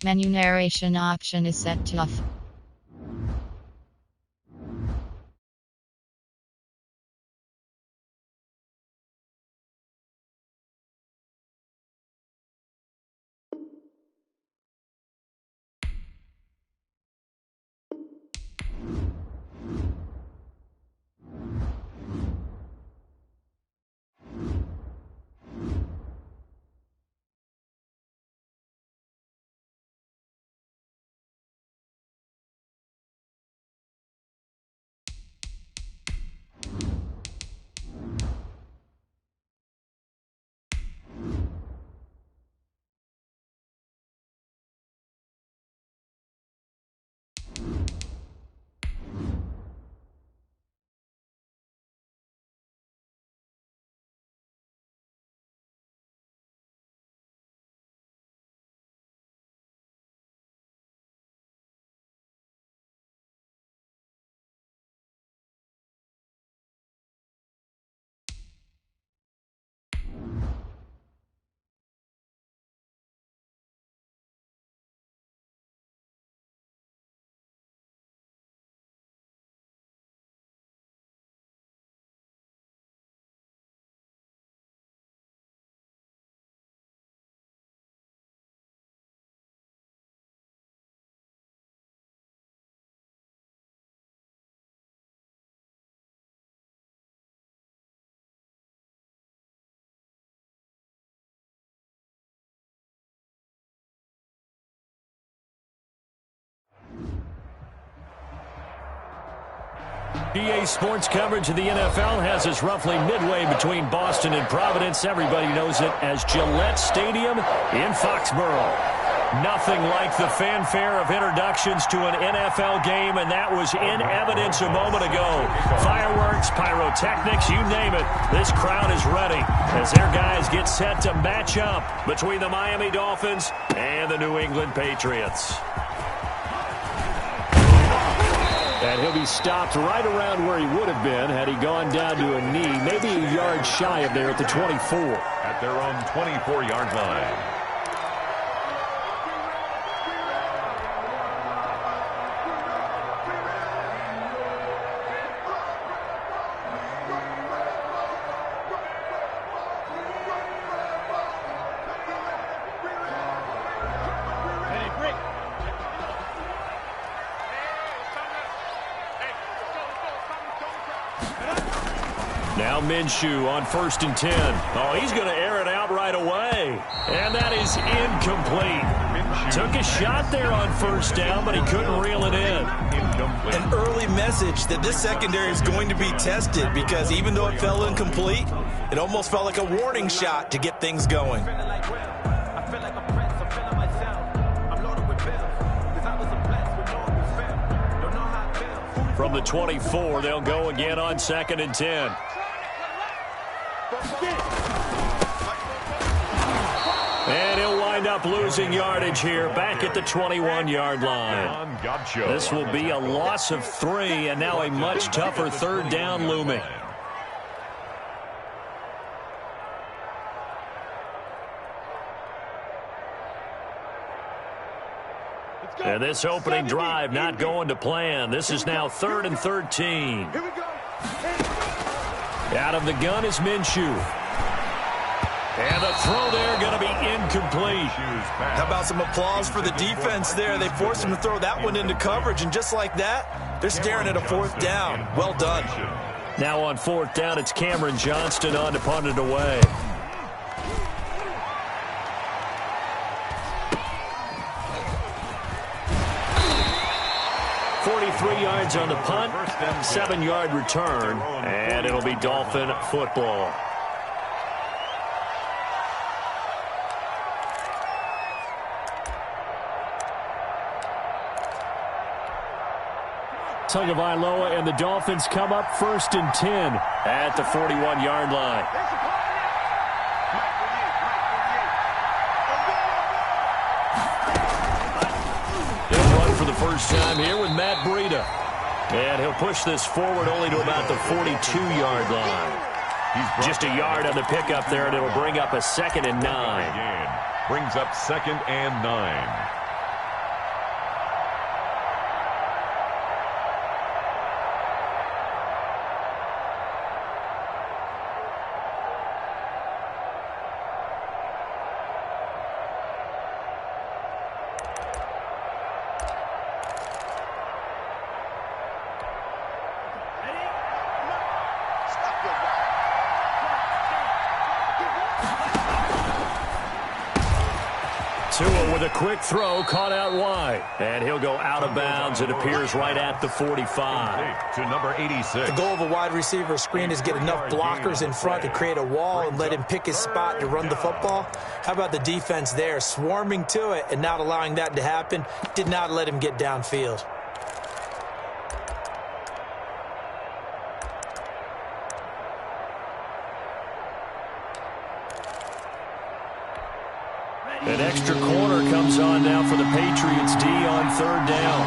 Menu narration option is set to off. EA Sports coverage of the NFL has us roughly midway between Boston and Providence. Everybody knows it as Gillette Stadium in Foxborough. Nothing like the fanfare of introductions to an NFL game, and that was in evidence a moment ago. Fireworks, pyrotechnics, you name it. This crowd is ready as their guys get set to match up between the Miami Dolphins and the New England Patriots. And he'll be stopped right around where he would have been had he gone down to a knee, maybe a yard shy of there at the 24. At their own 24-yard line. Now Minshew on 1st and 10. Oh, he's going to air it out right away. And that is incomplete. Took a shot there on 1st down, but he couldn't reel it in. An early message that this secondary is going to be tested because even though it fell incomplete, it almost felt like a warning shot to get things going. From the 24, they'll go again on 2nd and 10. And he'll wind up losing yardage here back at the 21-yard line. This will be a loss of 3, and now a much tougher 3rd down looming. And this opening drive not going to plan. This is now 3rd and 13. Out of the gun is Minshew. And the throw there going to be incomplete. How about some applause for the defense there? They forced him to throw that one into coverage, and just like that, they're staring at a 4th down. Well done. Now on 4th down, it's Cameron Johnston on to punt it away. Yards on the punt, 7-yard return, and it'll be Dolphin football. Tagovailoa and the Dolphins come up 1st and 10 at the 41-yard line. First time here with Matt Breida. And he'll push this forward only to about the 42-yard line. Just a yard on the pickup there, and it'll bring up a 2nd and 9. Brings up 2nd and 9. Tua with a quick throw, caught out wide. And he'll go out of bounds. It appears right at the 45. To number 86. The goal of a wide receiver screen is get enough blockers in front to create a wall and let him pick his spot to run the football. How about the defense there, swarming to it and not allowing that to happen? Did not let him get downfield. An extra corner comes on now for the Patriots D on third down.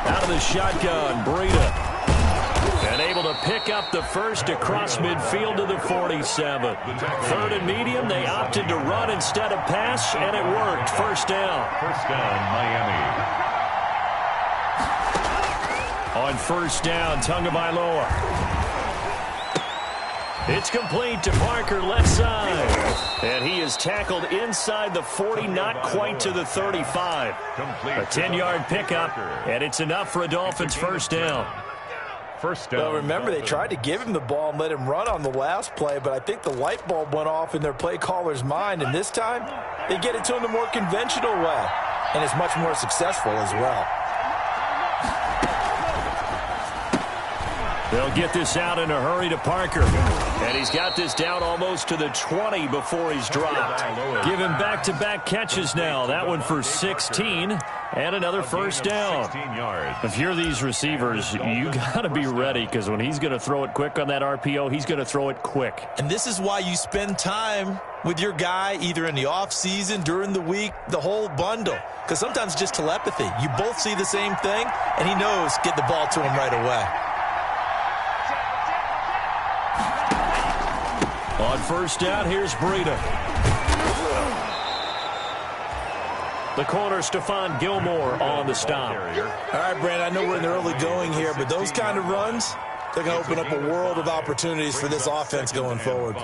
Out of the shotgun, Breida. And able to pick up the first across midfield to the 47. Third and medium, they opted to run instead of pass, and it worked. First down. First down, Miami. On first down, Tagovailoa. It's complete to Parker, left side. And he is tackled inside the 40, not quite to the 35. A 10-yard pickup, and it's enough for a Dolphins first down. First down. Well, remember, they tried to give him the ball and let him run on the last play, but I think the light bulb went off in their play caller's mind, and this time they get it to him the more conventional way, and it's much more successful as well. They'll get this out in a hurry to Parker. And he's got this down almost to the 20 before he's dropped. Give him back-to-back catches now. That one for 16 and another first down. If you're these receivers, you got to be ready because when he's going to throw it quick on that RPO, he's going to throw it quick. And this is why you spend time with your guy either in the offseason, during the week, the whole bundle. Because sometimes just telepathy. You both see the same thing, and he knows get the ball to him right away. On first down, here's Breida. The corner, Stephon Gilmore on the stop. All right, Brandon, I know we're in the early going here, but those kind of runs, they're going to open up a world of opportunities for this offense going forward.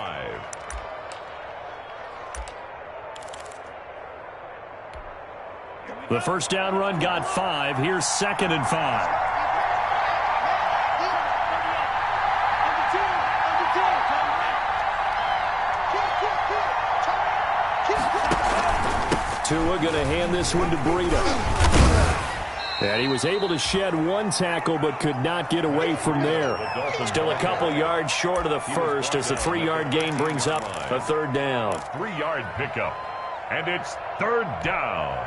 The first down run got 5. Here's 2nd and 5. Tua going to hand this one to Breida. And he was able to shed one tackle but could not get away from there. Still a couple yards short of the first as the 3-yard gain brings up a third down. 3-yard pickup. And it's third down.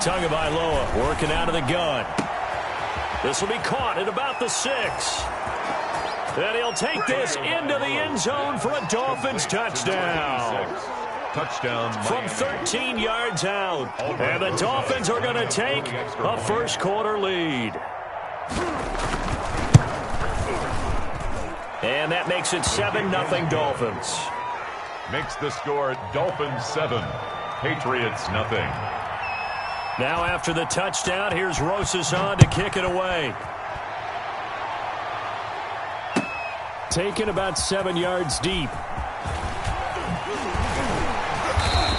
Tagovailoa working out of the gun. This will be caught at about the 6. And he'll take this into the end zone for a Dolphins touchdown. Touchdown from 13 yards out. And the Dolphins are going to take a first quarter lead. And that makes it 7-0 Dolphins. Makes the score Dolphins 7, Patriots nothing. Now after the touchdown, here's Rosas on to kick it away. Taken about 7 yards deep.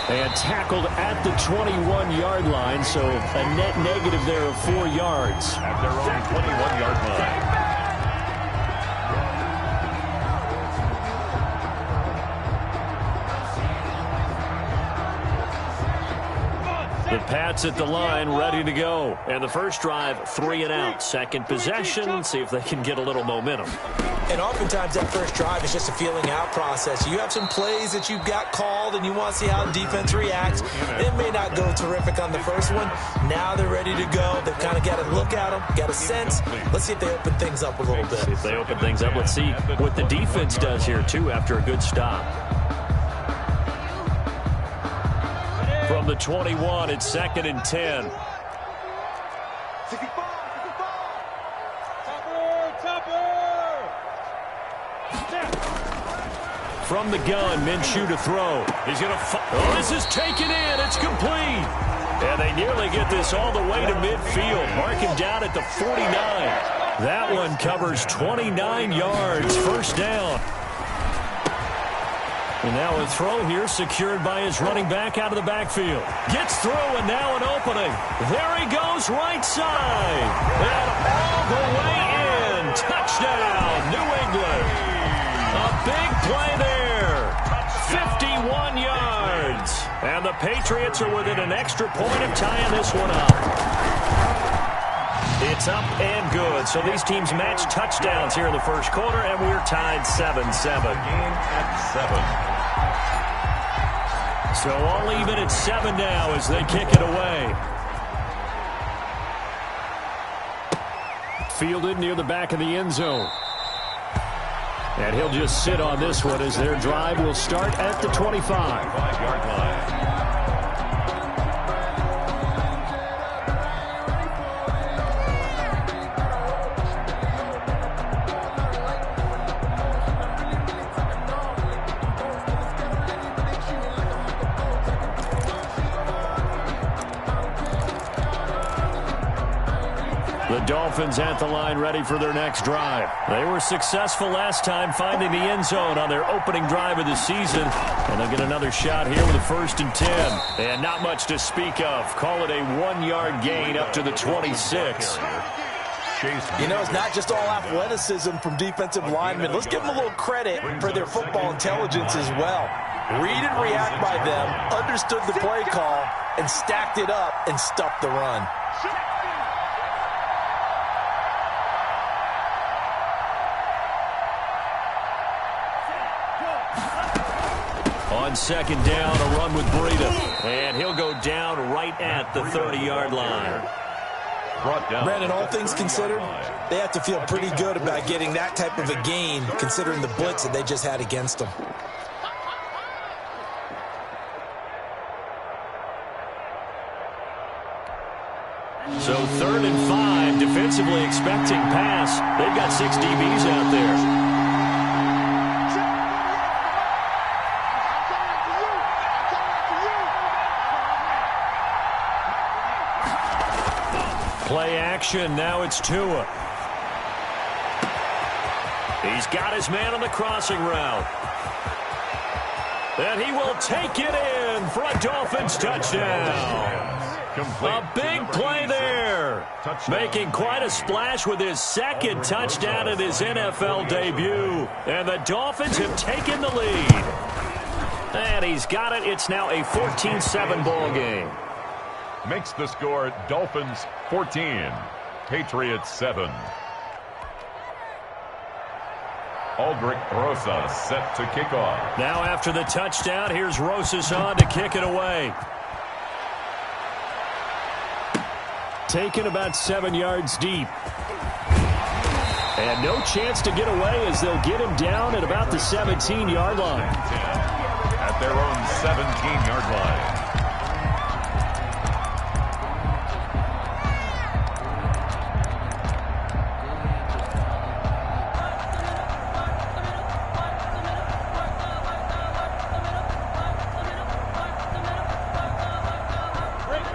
And tackled at the 21-yard line, so a net negative there of 4 yards. At their own 21-yard line. The Pats at the line, ready to go. And the first drive, 3 and out. Second possession, see if they can get a little momentum. And oftentimes that first drive is just a feeling out process. You have some plays that you've got called and you want to see how the defense reacts. It may not go terrific on the first one. Now they're ready to go. They've kind of got to look at them, got a sense. Let's see if they open things up a little bit. See if they open things up. Let's see what the defense does here, too, after a good stop. From the 21, it's 2nd and 10. From the gun, Minshew to throw. He's going to oh, this is taken in. It's complete. And they nearly get this all the way to midfield. Mark him down at the 49. That one covers 29 yards. First down. And now a throw here secured by his running back out of the backfield. Gets through and now an opening. There he goes right side. And all the way in. Touchdown, New England. A big play there. 51 yards. And the Patriots are within an extra point of tying this one up. It's up and good. So these teams match touchdowns here in the first quarter, and we're tied 7-7. Game at 7. So all even at 7 now as they kick it away. Fielded near the back of the end zone. And he'll just sit on this one as their drive will start at the 25. 5-yard line. The Dolphins at the line ready for their next drive. They were successful last time finding the end zone on their opening drive of the season. And they'll get another shot here with a 1st and 10. And not much to speak of. Call it a 1-yard gain up to the 26. You know, it's not just all athleticism from defensive linemen. Let's give them a little credit for their football intelligence as well. Read and react by them, understood the play call, and stacked it up and stuffed the run. On 2nd down, a run with Breida. And he'll go down right at the 30-yard line. Brandon, all things considered, they have to feel pretty good about getting that type of a gain, considering the blitz that they just had against them. So 3rd and 5, defensively expecting pass. They've got 6 DBs out there. Play action, now it's Tua. He's got his man on the crossing route. And he will take it in for a Dolphins touchdown. A big play there. Making quite a splash with his 2nd touchdown in his NFL debut. And the Dolphins have taken the lead. And he's got it. It's now a 14-7 ball game. Makes the score Dolphins 14, Patriots 7. Aldrich Rosas set to kick off. Now after the touchdown, here's Rosas on to kick it away. Taken about 7 yards deep. And no chance to get away as they'll get him down at about the 17-yard line. At their own 17-yard line.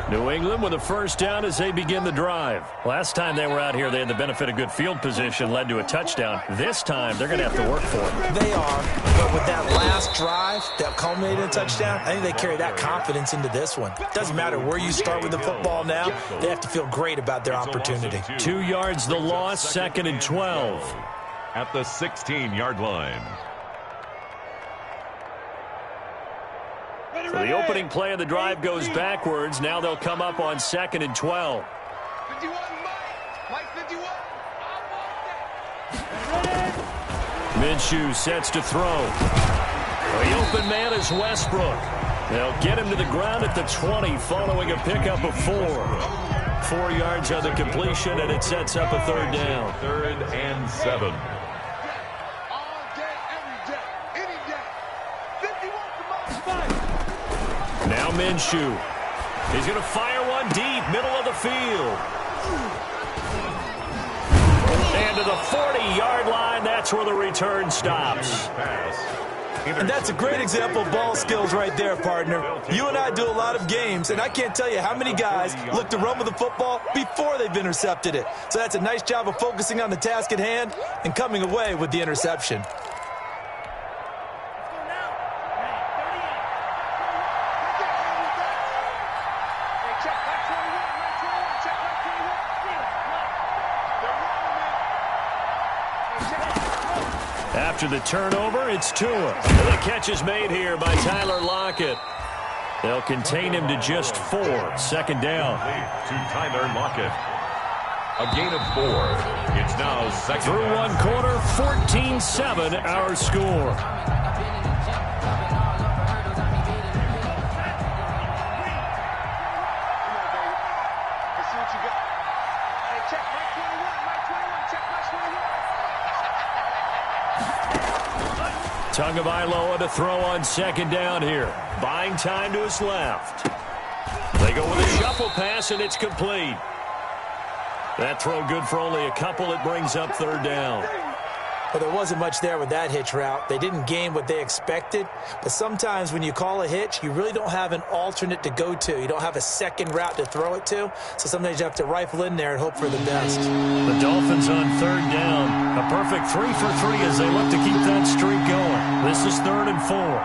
New England with a 1st down as they begin the drive. Last time they were out here, they had the benefit of good field position, led to a touchdown. This time, they're going to have to work for it. They are, but with that last drive that culminated in a touchdown, I think they carry that confidence into this one. Doesn't matter where you start with the football now, they have to feel great about their opportunity. 2 yards the loss, 2nd and 12. At the 16-yard line. So the opening play of the drive goes backwards. Now they'll come up on 2nd and 12. 51, Mike 51. Minshew sets to throw. The open man is Westbrook. They'll get him to the ground at the 20 following a pickup of 4. 4 yards on the completion, and it sets up a 3rd down. 3rd and 7. Now Minshew. He's going to fire one deep, middle of the field. And to the 40-yard line, that's where the return stops. And that's a great example of ball skills right there, partner. You and I do a lot of games, and I can't tell you how many guys look to run with the football before they've intercepted it. So that's a nice job of focusing on the task at hand and coming away with the interception. After the turnover, it's Tua. And the catch is made here by Tyler Lockett. They'll contain him to just 4. Second down. To Tyler Lockett. A gain of 4. It's now second. Through one quarter, 14-7 our score. Tagovailoa to throw on second down here. Buying time to his left. They go with a shuffle pass, and it's complete. That throw good for only a couple. It brings up third down. Well, there wasn't much there with that hitch route. They didn't gain what they expected. But sometimes when you call a hitch, you really don't have an alternate to go to. You don't have a second route to throw it to. So sometimes you have to rifle in there and hope for the best. The Dolphins on third down. A perfect 3 for 3 as they look to keep that streak going. This is 3rd and 4.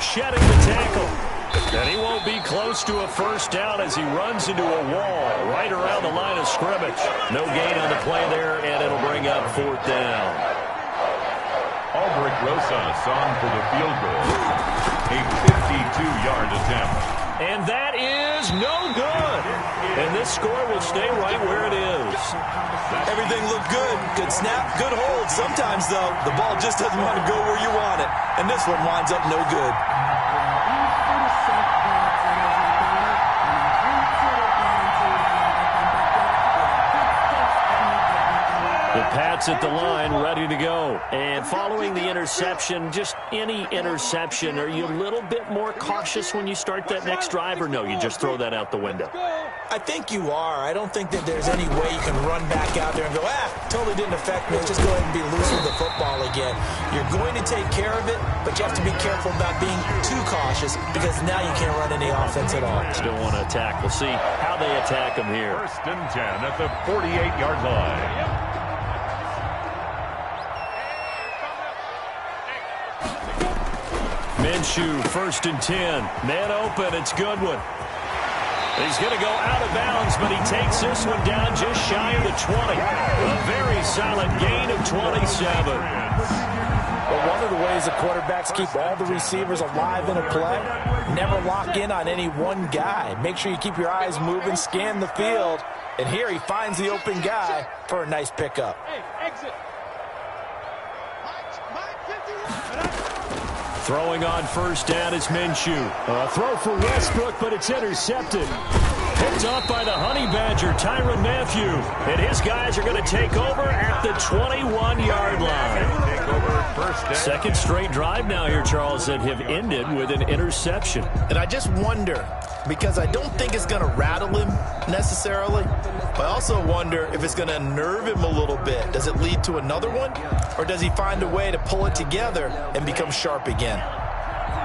Shedding the tackle. And he won't be close to a first down as he runs into a wall right around the line of scrimmage. No gain on the play there, and it'll bring up 4th down. Albrecht Rosas on for the field goal. A 52-yard attempt. And that is no good. And this score will stay right where it is. Everything looked good. Good snap, good hold. Sometimes, though, the ball just doesn't want to go where you want it. And this one winds up no good. The Pats at the line, ready to go. And following the interception, just any interception, are you a little bit more cautious when you start that next drive, or no, you just throw that out the window? I think you are. I don't think that there's any way you can run back out there and go, totally didn't affect me. Let's just go ahead and be loose with the football again. You're going to take care of it, but you have to be careful about being too cautious because now you can't run any offense at all. Still want to attack. We'll see how they attack him here. 1st and 10 at the 48-yard line. Minshew, 1st and 10. Man open, it's Goodwin. He's going to go out of bounds, but he takes this one down just shy of the 20. A very solid gain of 27. Well, one of the ways the quarterbacks keep all the receivers alive in a play, never lock in on any one guy. Make sure you keep your eyes moving, scan the field, and here he finds the open guy for a nice pickup. Hey, exit. Throwing on first down is Minshew. A throw for Westbrook, but it's intercepted. Picked off by the Honey Badger, Tyrann Mathieu. And his guys are going to take over at the 21-yard line. Take over first down. Second straight drive now here, Charles, that have ended with an interception. And I just wonder, because I don't think it's going to rattle him necessarily, but I also wonder if it's going to nerve him a little bit. Does it lead to another one? Or does he find a way to pull it together and become sharp again?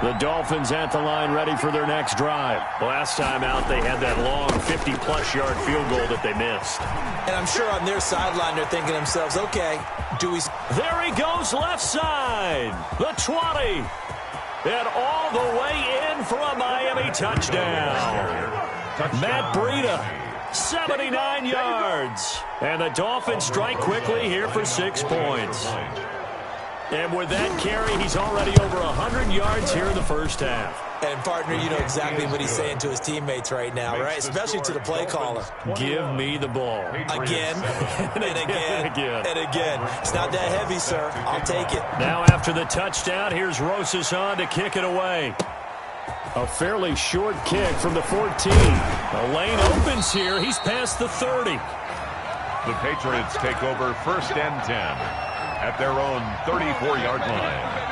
The Dolphins at the line ready for their next drive. Last time out, they had that long 50-plus yard field goal that they missed. And I'm sure on their sideline they're thinking to themselves, okay, do we... There he goes left side. The 20. And all the way in for a Miami touchdown. Matt Breida, 79 yards. And the Dolphins strike quickly here for 6 points. And with that carry, he's already over 100 yards here in the first half. And, partner, you know exactly what he's saying to his teammates right now, right? Especially to the play caller. Give me the ball. Again, and again, and again. It's not that heavy, sir. I'll take it. Now after the touchdown, here's Rosas on to kick it away. A fairly short kick from the 14. The lane opens here. He's past the 30. The Patriots take over 1st and 10 at their own 34-yard line.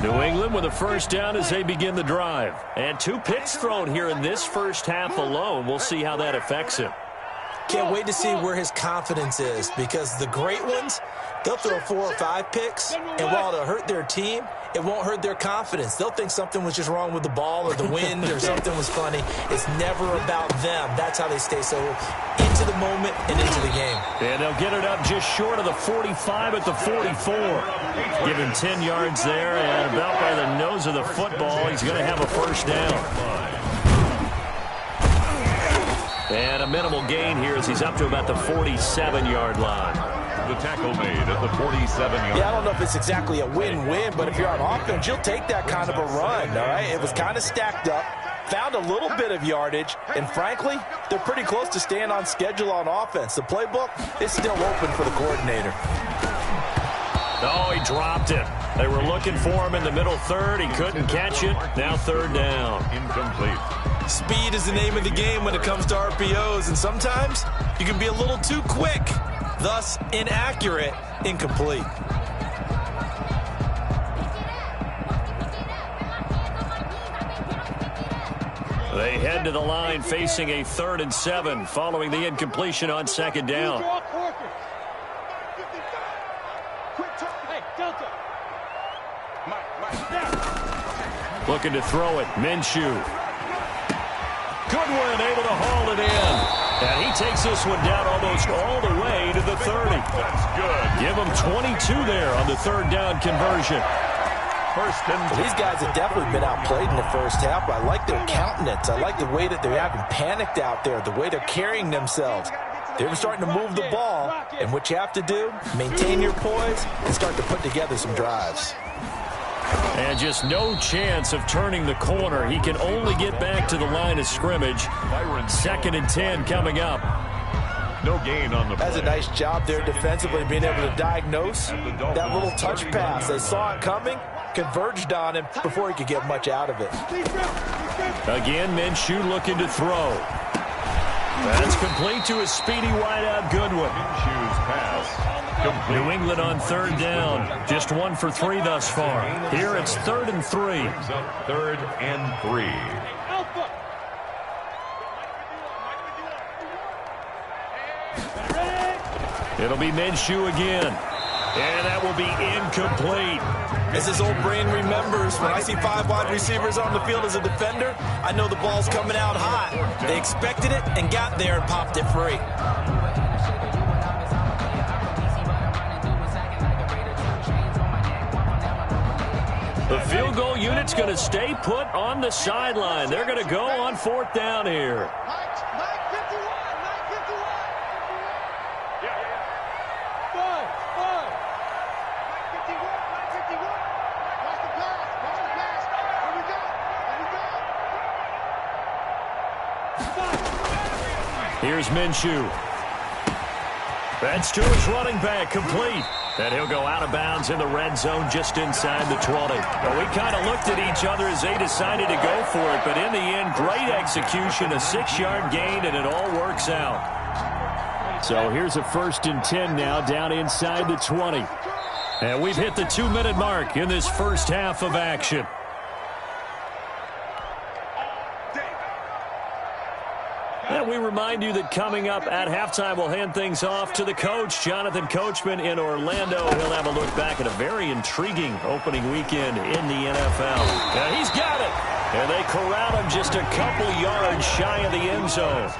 New England with a first down as they begin the drive. And 2 picks thrown here in this first half alone. We'll see how that affects him. Can't wait to see where his confidence is, because the great ones, they'll throw 4 or 5 picks, and while it'll hurt their team, it won't hurt their confidence. They'll think something was just wrong with the ball or the wind or something was funny. It's never about them. That's how they stay so into the moment and into the game. And they'll get it up just short of the 45 at the 44. Give him 10 yards there, and about by the nose of the football, he's going to have a first down. And a minimal gain here as he's up to about the 47-yard line. The tackle made at the 47-yard. Yeah, I don't know if it's exactly a win-win, but if you're on offense, you'll take that kind of a run, all right? It was kind of stacked up, found a little bit of yardage, and frankly, they're pretty close to staying on schedule on offense. The playbook is still open for the coordinator. Oh, he dropped it. They were looking for him in the middle third. He couldn't catch it. Now third down. Incomplete. Speed is the name of the game when it comes to RPOs, and sometimes you can be a little too quick, thus inaccurate, incomplete. They head to the line facing a 3rd and 7 following the incompletion on second down. Looking to throw it. Minshew. Goodwin able to haul it in. And he takes this one down almost all the way to the 30. That's good. Give him 22 there on the third down conversion. First and 10. These guys have definitely been outplayed in the first half. I like their countenance. I like the way that they're having panicked out there, the way they're carrying themselves. They're starting to move the ball, and what you have to do, maintain your poise and start to put together some drives. And just no chance of turning the corner. He can only get back to the line of scrimmage. 2nd and 10 coming up. No gain on the play. That's a nice job there defensively, being able to diagnose that little touch pass. They saw it coming, converged on him before he could get much out of it. Again, Minshew looking to throw. That's complete to a speedy wideout Goodwin. Minshew's pass. Complete. New England on third down. Just 1 for 3 thus far. Here it's 3rd and 3. Brings up 3rd and 3. It'll be Minshew again. And that will be incomplete. As his old brain remembers, when I see 5 wide receivers on the field as a defender, I know the ball's coming out hot. They expected it and got there and popped it free. The field goal unit's going to stay put on the sideline. They're going to go on 4th down here. Here's Minshew. That's to his running back, complete. And he'll go out of bounds in the red zone just inside the 20. Well, we kind of looked at each other as they decided to go for it, but in the end, great execution, a 6-yard gain, and it all works out. So here's a 1st and 10 now down inside the 20. And we've hit the 2-minute mark in this first half of action. And we remind you that coming up at halftime, we'll hand things off to the coach, Jonathan Coachman in Orlando. He'll have a look back at a very intriguing opening weekend in the NFL. And he's got it. And they corral him just a couple yards shy of the end zone.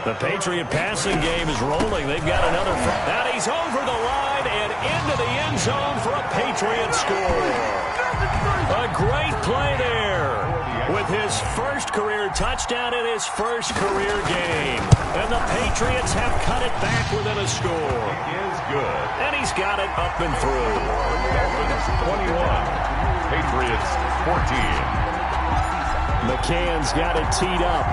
The Patriot passing game is rolling. They've got another. And he's over the line and into the end zone for a Patriot score. A great play there. With his first career touchdown in his first career game. And the Patriots have cut it back within a score. He is good. And he's got it up and through. Dolphins 21. Patriots 14. McCann's got it teed up.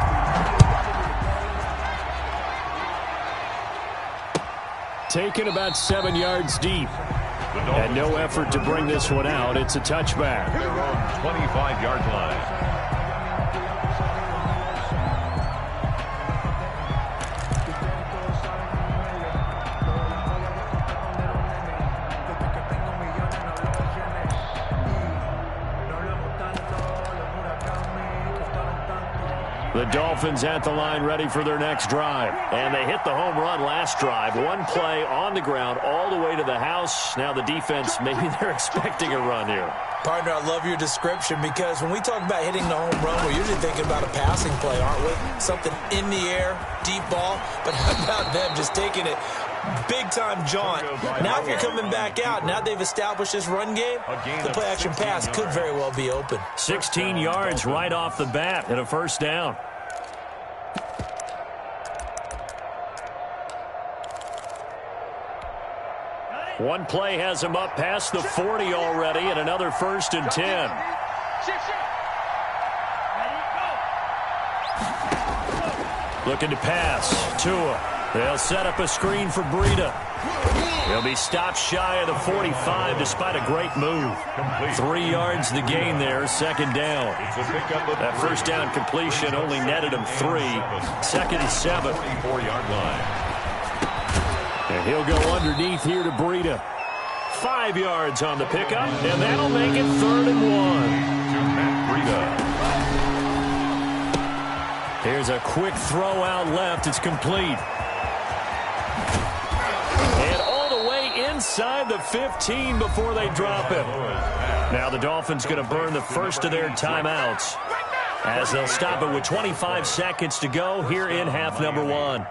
Taken about 7 yards deep. And no effort to bring this one out. It's a touchback. Their own 25-yard line. The Dolphins at the line ready for their next drive. And they hit the home run last drive. One play on the ground all the way to the house. Now the defense, maybe they're expecting a run here. Partner, I love your description because when we talk about hitting the home run, we're usually thinking about a passing play, aren't we? Something in the air, deep ball. But how about them just taking it big-time jaunt? Now if you're coming back out, now they've established this run game, the play-action pass could very well be open. 16 yards right off the bat and a first down. One play has him up past the 40 already, and another 1st and 10. Looking to pass. Tua. They'll set up a screen for Breida. He'll be stopped shy of the 45 despite a great move. 3 yards the gain there, 2nd down. That first down completion only netted him 3. 2nd and 7. And he'll go underneath here to Breida. 5 yards on the pickup, and that'll make it 3rd and 1. Here's a quick throw out left. It's complete. And all the way inside the 15 before they drop him. Now the Dolphins going to burn the first of their timeouts as they'll stop it with 25 seconds to go here in half number 1.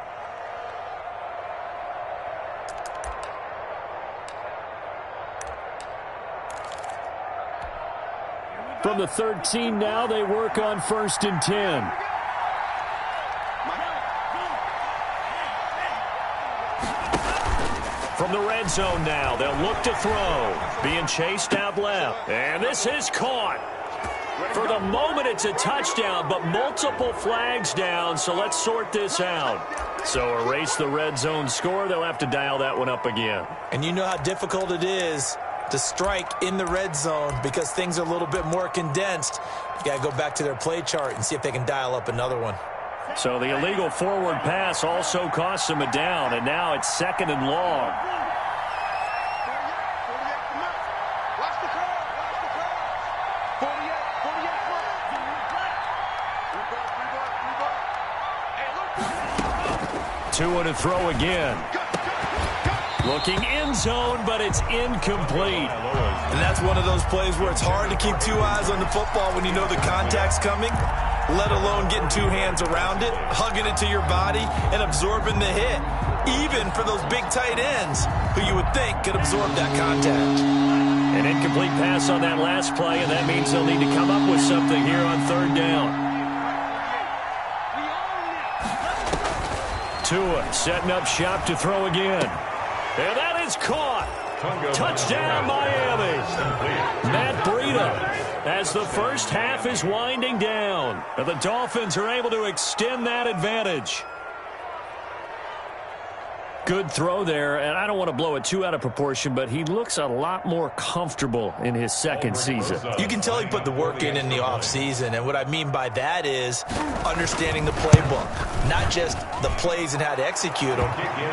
From the 13 now, they work on 1st and 10. From the red zone now, they'll look to throw. Being chased out left. And this is caught. For the moment, it's a touchdown, but multiple flags down, so let's sort this out. So erase the red zone score. They'll have to dial that one up again. And you know how difficult it is to strike in the red zone because things are a little bit more condensed. You got to go back to their play chart and see if they can dial up another one. So the illegal forward pass also costs them a down, and now it's 2nd and long. Tua to throw again. Looking end zone, but it's incomplete. And that's one of those plays where it's hard to keep 2 eyes on the football when you know the contact's coming, let alone getting 2 hands around it, hugging it to your body, and absorbing the hit, even for those big tight ends who you would think could absorb that contact. An incomplete pass on that last play, and that means they'll need to come up with something here on 3rd down. Tua setting up shop to throw again. And that is caught. Touchdown, Miami. Matt Breida as the first half is winding down. And the Dolphins are able to extend that advantage. Good throw there, and I don't want to blow it too out of proportion, but he looks a lot more comfortable in his 2nd season. You can tell he put the work in the offseason, and what I mean by that is understanding the playbook. Not just the plays and how to execute them,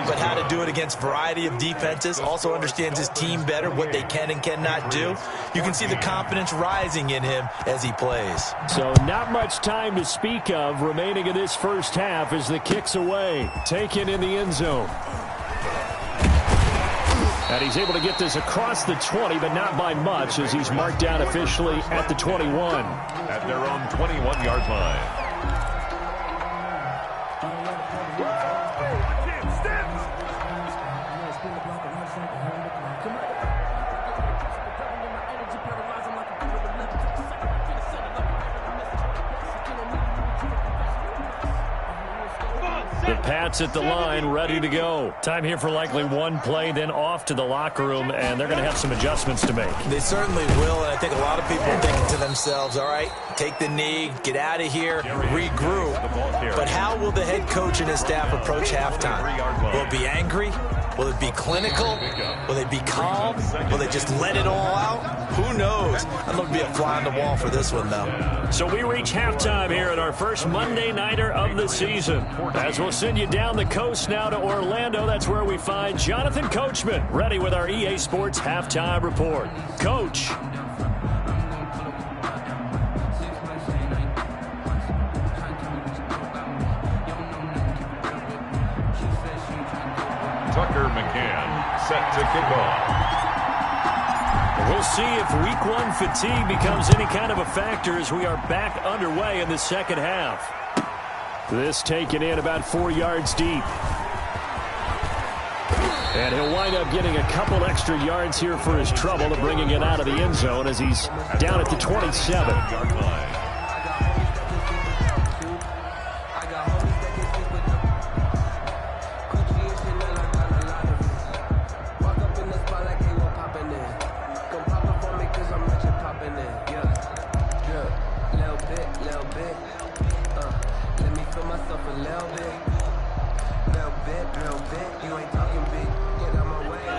but how to do it against a variety of defenses. Also understands his team better, what they can and cannot do. You can see the confidence rising in him as he plays. So not much time to speak of remaining in this first half as the kick's away. Taken in the end zone. And he's able to get this across the 20, but not by much as he's marked down officially at the 21. At their own 21-yard line. The Pats at the line, ready to go. Time here for likely one play, then off to the locker room, and they're going to have some adjustments to make. They certainly will, and I think a lot of people are thinking to themselves, all right, take the knee, get out of here, regroup. But how will the head coach and his staff approach halftime? Will it be angry? Will it be clinical? Will they be calm? Will they just let it all out? Who knows? I'd love to be a fly on the wall for this one, though. So we reach halftime here at our first Monday Nighter of the season. As we'll send you down the coast now to Orlando, that's where we find Jonathan Coachman, ready with our EA Sports Halftime Report. Coach. can, set to kick off. We'll see if week one fatigue becomes any kind of a factor as we are back underway in the second half. This taken in about 4 yards deep. And he'll wind up getting a couple extra yards here for his trouble of bringing it out of the end zone as he's down at the 27.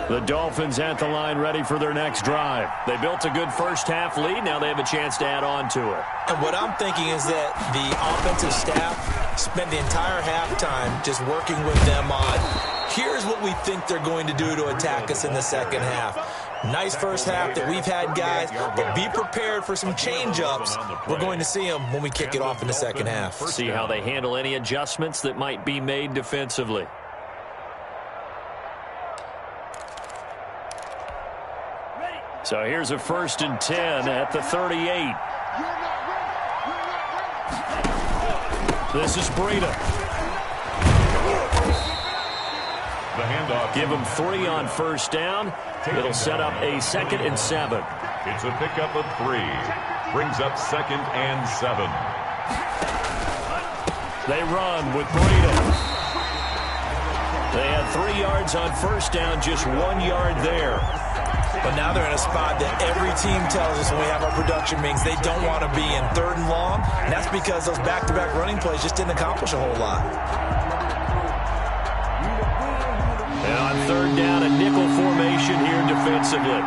The Dolphins at the line ready for their next drive. They built a good first half lead. Now they have a chance to add on to it. And what I'm thinking is that the offensive staff spent the entire halftime just working with them on, here's what we think they're going to do to attack us in the second half. Nice first half that we've had, guys, but be prepared for some change-ups. We're going to see them when we kick it off in the second half. See how they handle any adjustments that might be made defensively. So here's a 1st and 10 at the 38. This is Breida. The handoff. Give him 3 on first down. It'll set up a 2nd and 7. It's a pickup of 3. Brings up 2nd and 7. They run with Breida. They had 3 yards on first down, just 1 yard there. But now they're in a spot that every team tells us when we have our production meetings they don't want to be in 3rd and long. And that's because those back-to-back running plays just didn't accomplish a whole lot. And on 3rd down, a nickel formation here defensively.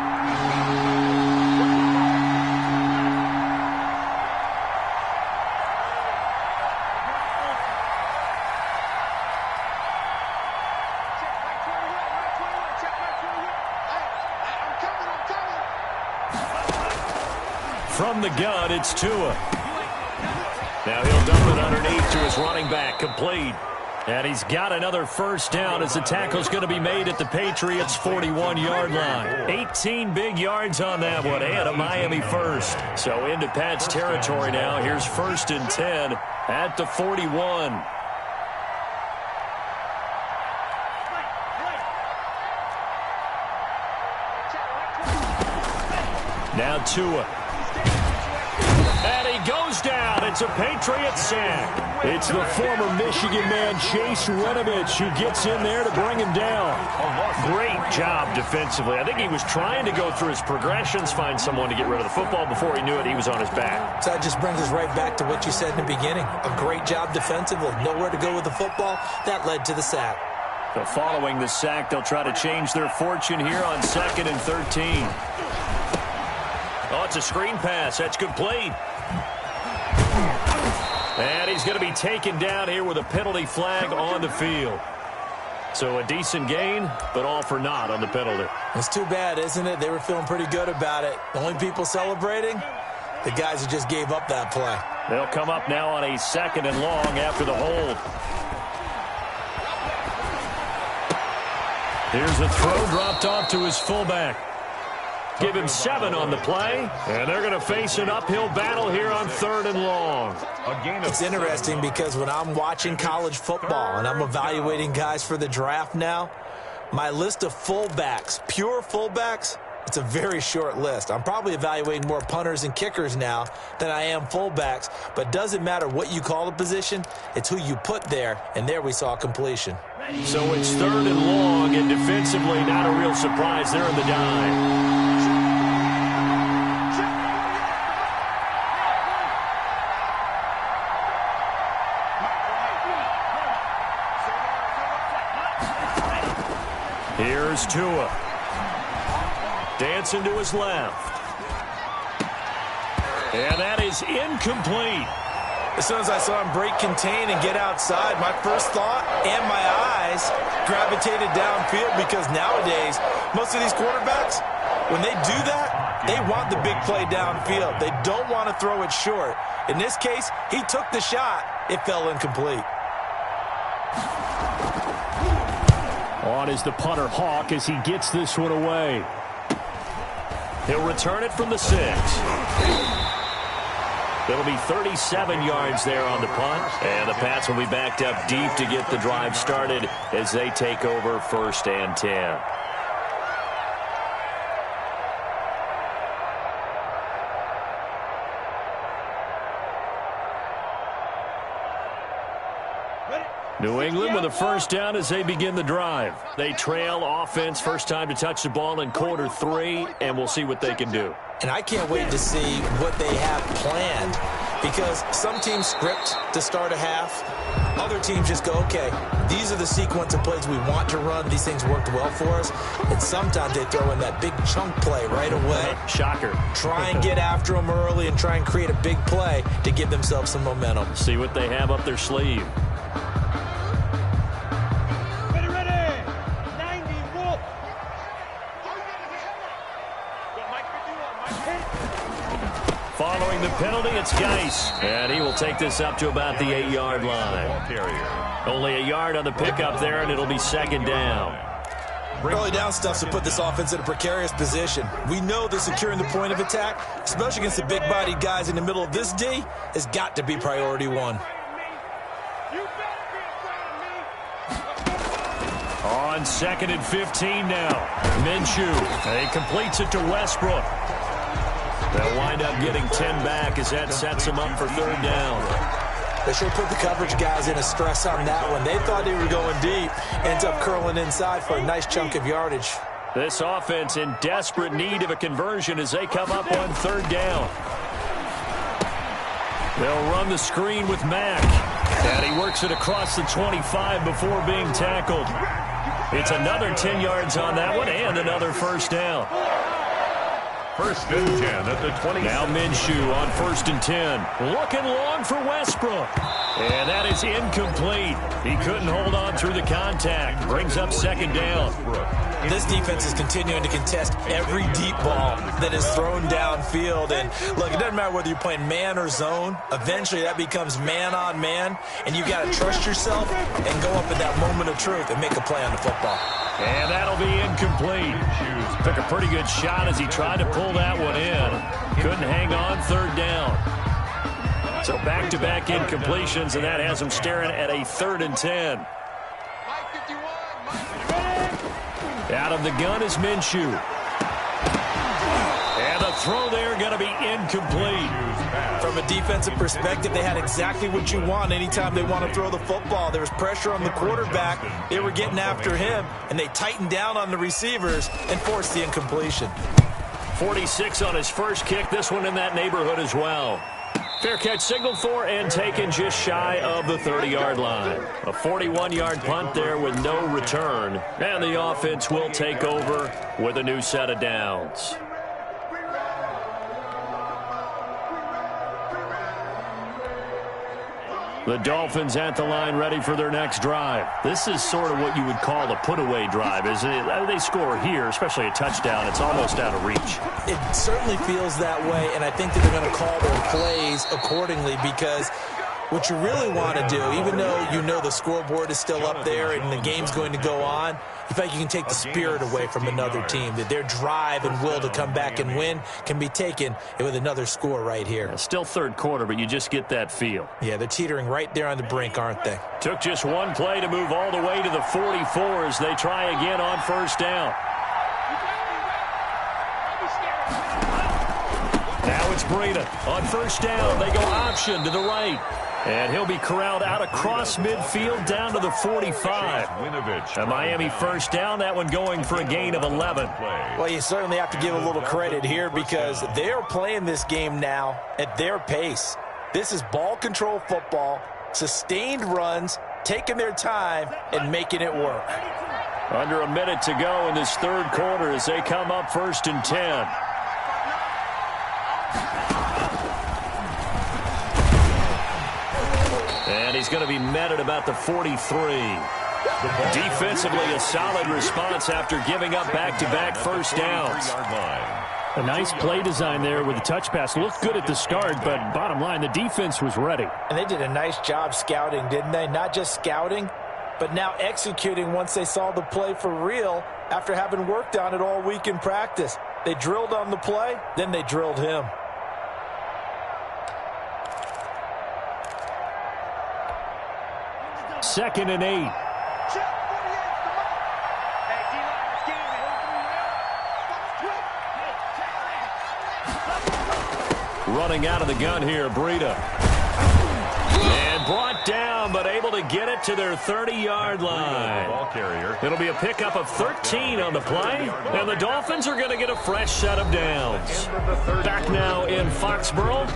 From the gun, it's Tua. Now he'll dump it underneath to his running back, complete. And he's got another first down as the tackle's going to be made at the Patriots' 41-yard line. 18 big yards on that one, and a Miami first. So into Pat's territory now. Here's 1st and 10 at the 41. Now Tua. And he goes down. It's a Patriots sack. It's the former Michigan man, Chase Winovich, who gets in there to bring him down. Great job defensively. I think he was trying to go through his progressions, find someone to get rid of the football. Before he knew it, he was on his back. So that just brings us right back to what you said in the beginning. A great job defensively. Nowhere to go with the football. That led to the sack. So following the sack, they'll try to change their fortune here on 2nd and 13. Oh, it's a screen pass. That's complete. And he's going to be taken down here with a penalty flag on the field. So a decent gain, but all for naught on the penalty. It's too bad, isn't it? They were feeling pretty good about it. The only people celebrating, the guys who just gave up that play. They'll come up now on a 2nd and long after the hold. Here's a throw dropped off to his fullback. Give him 7 on the play, and they're going to face an uphill battle here on 3rd and long. It's interesting because when I'm watching college football and I'm evaluating guys for the draft now, my list of fullbacks, pure fullbacks, it's a very short list. I'm probably evaluating more punters and kickers now than I am fullbacks, but doesn't matter what you call the position, it's who you put there, and there we saw completion. So it's 3rd and long, and defensively not a real surprise there in the dime. Here's Tua. Dancing to his left. And that is incomplete. As soon as I saw him break contain and get outside, my first thought and my eyes gravitated downfield because nowadays, most of these quarterbacks, when they do that, they want the big play downfield. They don't want to throw it short. In this case, he took the shot. It fell incomplete. On is the punter, Hawk, as he gets this one away. He'll return it from the 6. It'll be 37 yards there on the punt. And the Pats will be backed up deep to get the drive started as they take over 1st and 10. New England with a 1st down as they begin the drive. They trail offense, first time to touch the ball in quarter 3, and we'll see what they can do. And I can't wait to see what they have planned, because some teams script to start a half. Other teams just go, okay, these are the sequence of plays we want to run. These things worked well for us. And sometimes they throw in that big chunk play right away. Shocker. Try and get after them early and try and create a big play to give themselves some momentum. See what they have up their sleeve. Following the penalty, it's Geis. And he will take this up to about the 8-yard line. Only a yard on the pickup there, and it'll be 2nd down. Early down stuff to put this offense in a precarious position. We know that securing the point of attack, especially against the big-bodied guys in the middle of this D, has got to be priority 1. On 2nd and 15 now. Minshew. He completes it to Westbrook. They'll wind up getting 10 back as that sets them up for 3rd down. They sure put the coverage guys in a stress on that one. They thought they were going deep. Ends up curling inside for a nice chunk of yardage. This offense in desperate need of a conversion as they come up on 3rd down. They'll run the screen with Mack. And he works it across the 25 before being tackled. It's another 10 yards on that one and another 1st down. 1st and 10 at the 20. Now Minshew on 1st and 10. Looking long for Westbrook. And that is incomplete. He couldn't hold on through the contact. Brings up 2nd down. This defense is continuing to contest every deep ball that is thrown downfield. And look, it doesn't matter whether you're playing man or zone. Eventually that becomes man on man. And you've got to trust yourself and go up at that moment of truth and make a play on the football. And that'll be incomplete. Took a pretty good shot as he tried to pull that one in. Couldn't hang on 3rd down. So back-to-back incompletions, and that has him staring at a 3rd and 10. Out of the gun is Minshew. And the throw there going to be incomplete. From a defensive perspective, they had exactly what you want anytime they want to throw the football. There was pressure on the quarterback. They were getting after him, and they tightened down on the receivers and forced the incompletion. 46 on his first kick. This one in that neighborhood as well. Fair catch signaled for and taken just shy of the 30-yard line. A 41-yard punt there with no return. And the offense will take over with a new set of downs. The Dolphins at the line ready for their next drive. This is sort of what you would call a put-away drive, isn't it? They score here, especially a touchdown. It's almost out of reach. It certainly feels that way, and I think that they're going to call their plays accordingly, because what you really want to do, even though you know the scoreboard is still up there and the game's going to go on, you feel like you can take the spirit away from another team, that their drive and will to come back and win can be taken with another score right here. Still 3rd quarter, but you just get that feel. Yeah, they're teetering right there on the brink, aren't they? Took just one play to move all the way to the 44 as they try again on 1st down. Now it's Breida on 1st down. They go option to the right. And he'll be corralled out across midfield down to the 45. A Miami 1st down, that one going for a gain of 11. Well, you certainly have to give a little credit here, because they're playing this game now at their pace. This is ball control football, sustained runs, taking their time and making it work. Under a minute to go in this 3rd quarter as they come up 1st and 10. And he's going to be met at about the 43. Defensively, a solid response after giving up back-to-back 1st downs. A nice play design there with the touch pass. Looked good at the start, but bottom line, the defense was ready. And they did a nice job scouting, didn't they? Not just scouting, but now executing once they saw the play for real after having worked on it all week in practice. They drilled on the play, then they drilled him. Second and 8. Running out of the gun here, Breida. And brought down, but able to get it to their 30-yard line. Ball carrier. It'll be a pickup of 13 on the play, and the Dolphins are going to get a fresh set of downs. Back now in Foxborough.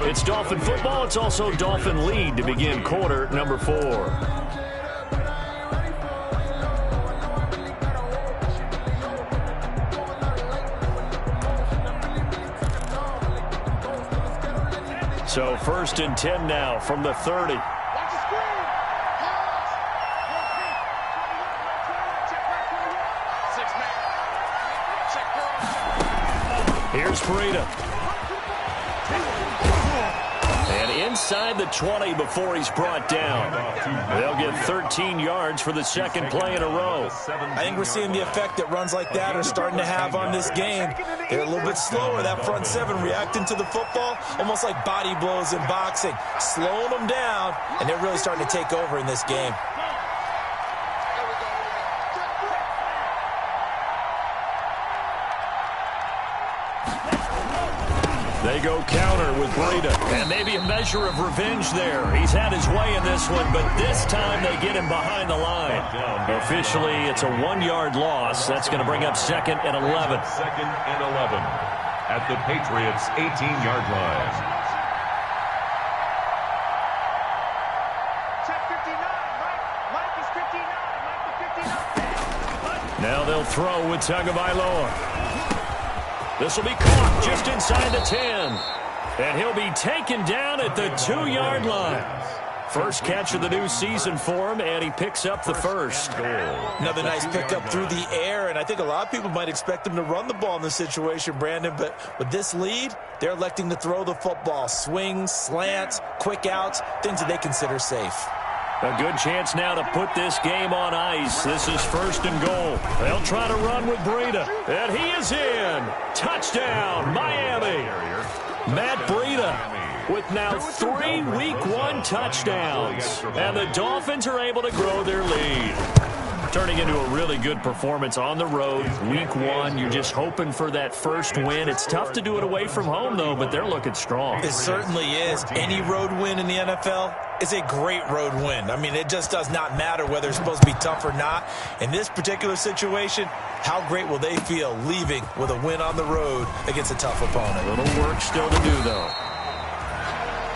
It's Dolphin football. It's also Dolphin lead to begin quarter number 4. So first and 10 now from the 30. Here's Breida. And inside the 20 before he's brought down. They'll get 13 yards for the second play in a row. I think we're seeing the effect that runs like that are starting to have on this game. They're a little bit slower, that front seven reacting to the football, almost like body blows in boxing, slowing them down, and they're really starting to take over in this game. They go counter with Breida. And maybe a measure of revenge there. He's had his way in this one, but this time they get him behind the line. Officially, it's a 1-yard loss. That's going to bring up second and 11. Second and 11 at the Patriots' 18-yard line. Check 59. Mike is 59. Mike is 59. Now they'll throw with Tagovailoa. This will be caught just inside the 10. And he'll be taken down at the 2-yard line. First catch of the new season for him, and he picks up the first. Another nice pickup through the air, and I think a lot of people might expect him to run the ball in this situation, Brandon, but with this lead, they're electing to throw the football. Swings, slants, quick outs, things that they consider safe. A good chance now to put this game on ice. This is first and goal. They'll try to run with Breida, and he is in. Touchdown, Miami. Matt Breida with now 3 Week 1 touchdowns. And the Dolphins are able to grow their lead. Turning into a really good performance on the road. Week 1, you're just hoping for that first win. It's tough to do it away from home, though, but they're looking strong. It certainly is. Any road win in the NFL is a great road win. I mean, it just does not matter whether it's supposed to be tough or not. In this particular situation, how great will they feel leaving with a win on the road against a tough opponent? A little work still to do, though.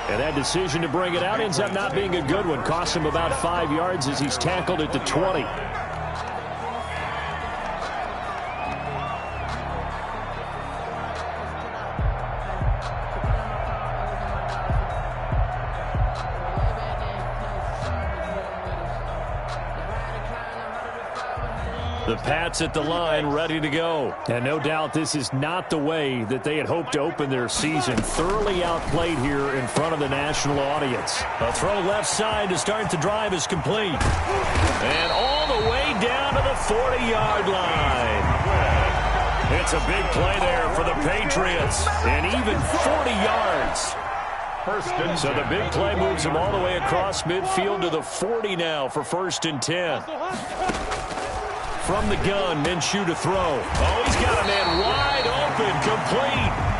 And that decision to bring it out ends up not being a good one. Costs him about 5 yards as he's tackled at the 20. The Pats at the line, ready to go. And no doubt this is not the way that they had hoped to open their season. Thoroughly outplayed here in front of the national audience. A throw left side to start the drive is complete. And all the way down to the 40-yard line. It's a big play there for the Patriots. And even 40 yards. So the big play moves them all the way across midfield to the 40 now for first and 10. From the gun, Minshew to throw. Oh, he's got a man wide open, complete.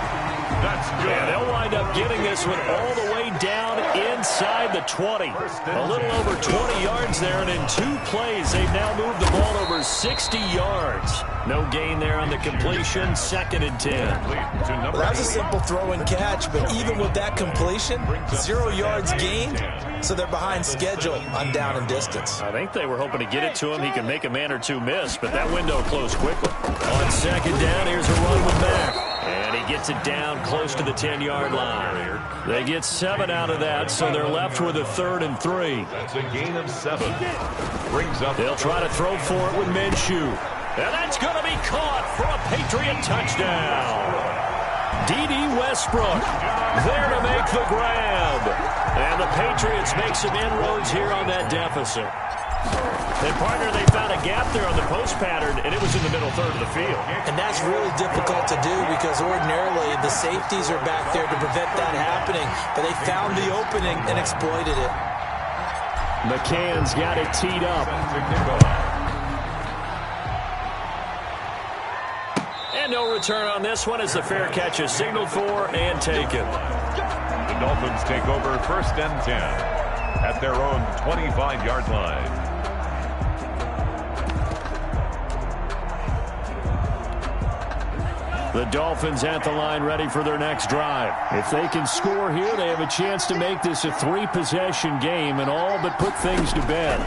That's good. And they'll wind up getting this one all the way down inside the 20. A little over 20 yards there, and in 2 plays, they've now moved the ball over 60 yards. No gain there on the completion, second and 10. Well, that was a simple throw and catch, but even with that completion, 0 yards gained, so they're behind schedule on down and distance. I think they were hoping to get it to him. He can make a man or two miss, but that window closed quickly. On second down, here's a run with Mack. And he gets it down close to the 10-yard line. They get 7 out of that, so they're left with a 3rd and 3. That's a gain of 7. Brings up. They'll try to throw for it with Minshew. And that's going to be caught for a Patriot touchdown. D.D. Westbrook there to make the grab. And the Patriots make some inroads here on that deficit. And, partner, they found a gap there on the post pattern, and it was in the middle third of the field. And that's really difficult to do because ordinarily the safeties are back there to prevent that happening. But they found the opening and exploited it. McCann's got it teed up. And no return on this one as the fair catch is signaled for and taken. The Dolphins take over 1st and 10 at their own 25-yard line. The Dolphins at the line ready for their next drive. If they can score here, they have a chance to make this a 3-possession game and all but put things to bed.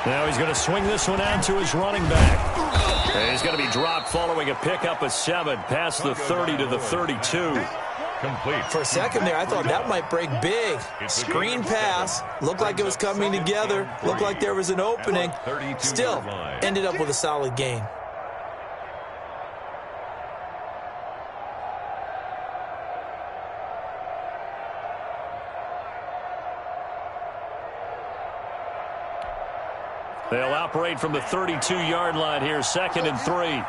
Now he's going to swing this one out to his running back. And he's going to be dropped following a pickup of 7 past the 30 to the 32. Complete. For a second there, I thought that might break big. Screen pass. Looked like it was coming together. Looked like there was an opening. Still, ended up with a solid gain. They'll operate from the 32-yard line here, 2nd and 3.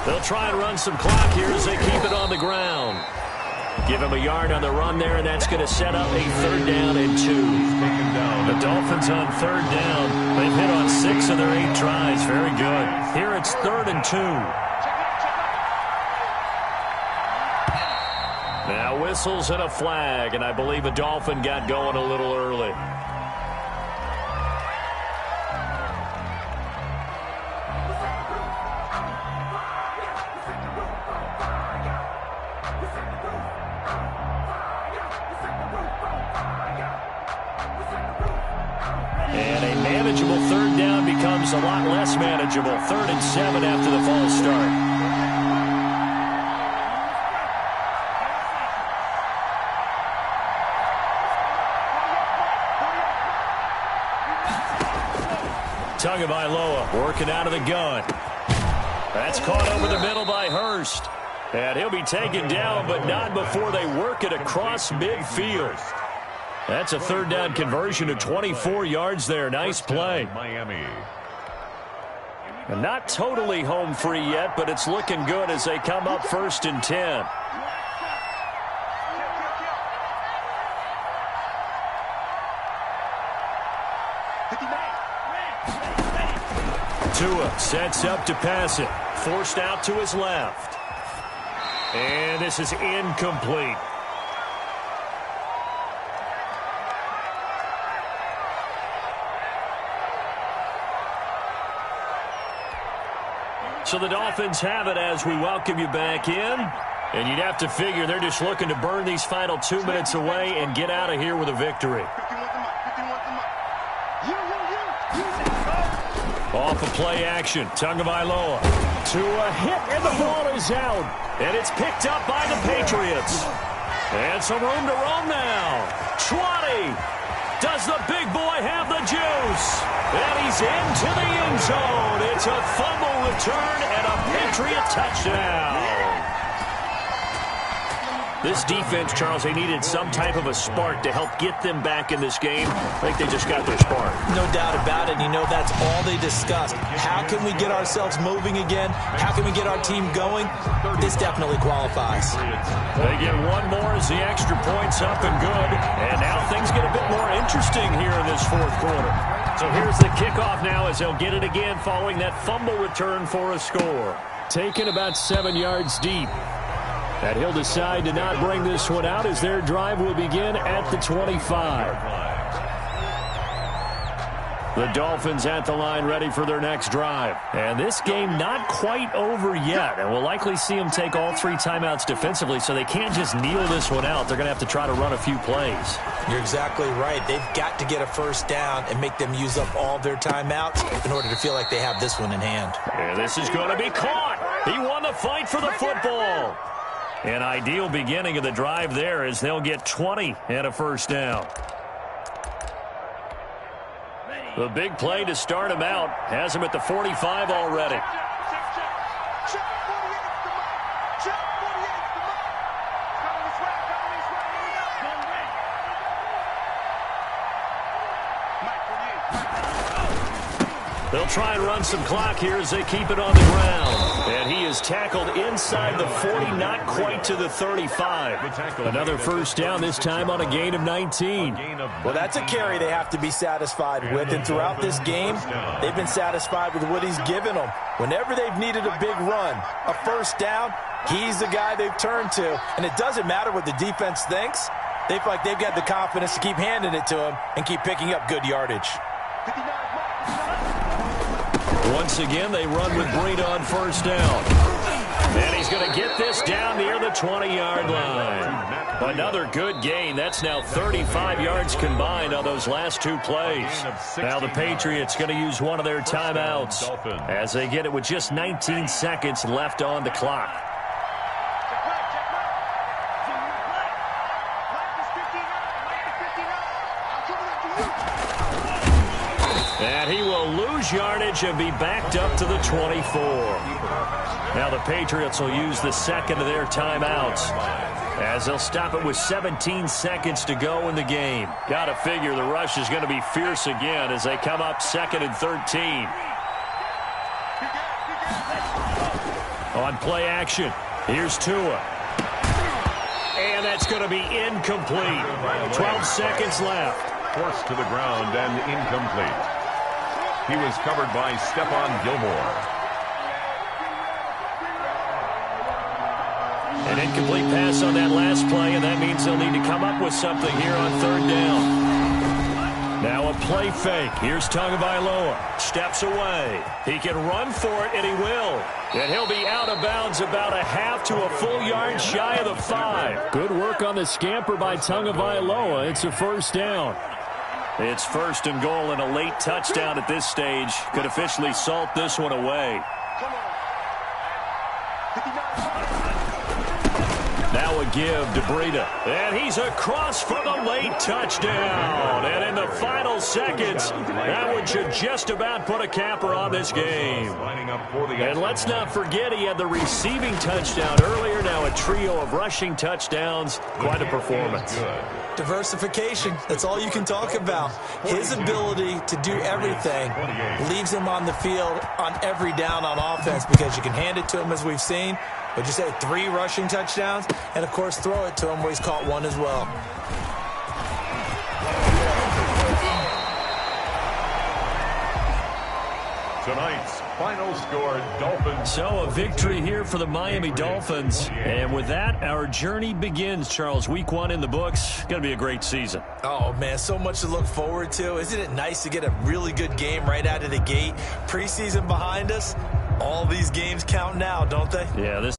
They'll try and run some clock here as they keep it on the ground. Give him a yard on the run there, and that's going to set up a 3rd down and 2. The Dolphins on 3rd down. They've hit on 6 of their 8 tries. Very good. Here it's 3rd and 2. Now whistles and a flag, and I believe a Dolphin got going a little early. And a manageable 3rd down becomes a lot less manageable. 3rd and 7 after the false start. Tagovailoa working out of the gun. That's caught over the middle by Hurst. And he'll be taken down, but not before they work it across midfield. That's a 3rd down conversion of 24 yards there. Nice play. Miami. And not totally home free yet, but it's looking good as they come up 1st and 10. Tua sets up to pass it. Forced out to his left. And this is incomplete. So the Dolphins have it as we welcome you back in. And you'd have to figure they're just looking to burn these final 2 minutes away and get out of here with a victory. Off of play action, Tagovailoa to a hit, and the ball is out. And it's picked up by the Patriots. And some room to roam now. 20. Does the big boy have the juice? And he's into the end zone. It's a fumble return and a Patriot touchdown. This defense, Charles, they needed some type of a spark to help get them back in this game. I think they just got their spark. No doubt about it. You know, that's all they discussed. How can we get ourselves moving again? How can we get our team going? This definitely qualifies. They get one more as the extra point's up and good. And now things get a bit more interesting here in this 4th quarter. So here's the kickoff now as they'll get it again following that fumble return for a score. Taken about 7 yards deep. And he'll decide to not bring this one out as their drive will begin at the 25. The Dolphins at the line ready for their next drive. And this game not quite over yet. And we'll likely see them take all 3 timeouts defensively, so they can't just kneel this one out. They're going to have to try to run a few plays. You're exactly right. They've got to get a 1st down and make them use up all their timeouts in order to feel like they have this one in hand. And this is going to be caught. He won the fight for the football. An ideal beginning of the drive there as they'll get 20 and a 1st down. The big play to start him out has him at the 45 already. Check 48's the mark. Check 48's the mark. Coming this way. Coming this way. Here we go. Mike 48. They'll try and run some clock here as they keep it on the ground. And he is tackled inside the 40, not quite to the 35. Another first down, this time on a gain of 19. Well, that's a carry they have to be satisfied with, and throughout this game, they've been satisfied with what he's given them. Whenever they've needed a big run, a first down, he's the guy they've turned to, and it doesn't matter what the defense thinks. They feel like they've got the confidence to keep handing it to him and keep picking up good yardage. Once again, they run with Breida on first down. And he's going to get this down near the 20-yard line. Another good gain. That's now 35 yards combined on those last two plays. Now the Patriots going to use one of their timeouts as they get it with just 19 seconds left on the clock. And he will lose yardage and be backed up to the 24. Now the Patriots will use the second of their timeouts as they'll stop it with 17 seconds to go in the game. Got to figure the rush is going to be fierce again as they come up 2nd and 13. On play action, here's Tua. And that's going to be incomplete. 12 seconds left. Forced to the ground and incomplete. He was covered by Stephon Gilmore. An incomplete pass on that last play, and that means they'll need to come up with something here on third down. Now a play fake. Here's Tagovailoa. Steps away. He can run for it, and he will. And he'll be out of bounds about a half to a full yard shy of the 5. Good work on the scamper by Tagovailoa. It's a first down. It's 1st and goal, and a late touchdown at this stage could officially salt this one away. Now a give to Breida. And he's across for the late touchdown. And in the final seconds, that one should just about put a capper on this game. And let's not forget he had the receiving touchdown earlier. Now a trio of rushing touchdowns. Quite a performance. Diversification, that's all you can talk about. His ability to do everything leaves him on the field on every down on offense because you can hand it to him as we've seen. But you say 3 rushing touchdowns, and of course throw it to him where he's caught 1 as well. Tonight's final score, Dolphins. So a victory here for the Miami Dolphins. And with that, our journey begins, Charles. Week 1 in the books. Going to be a great season. Oh, man, so much to look forward to. Isn't it nice to get a really good game right out of the gate? Preseason behind us. All these games count now, don't they? Yeah, this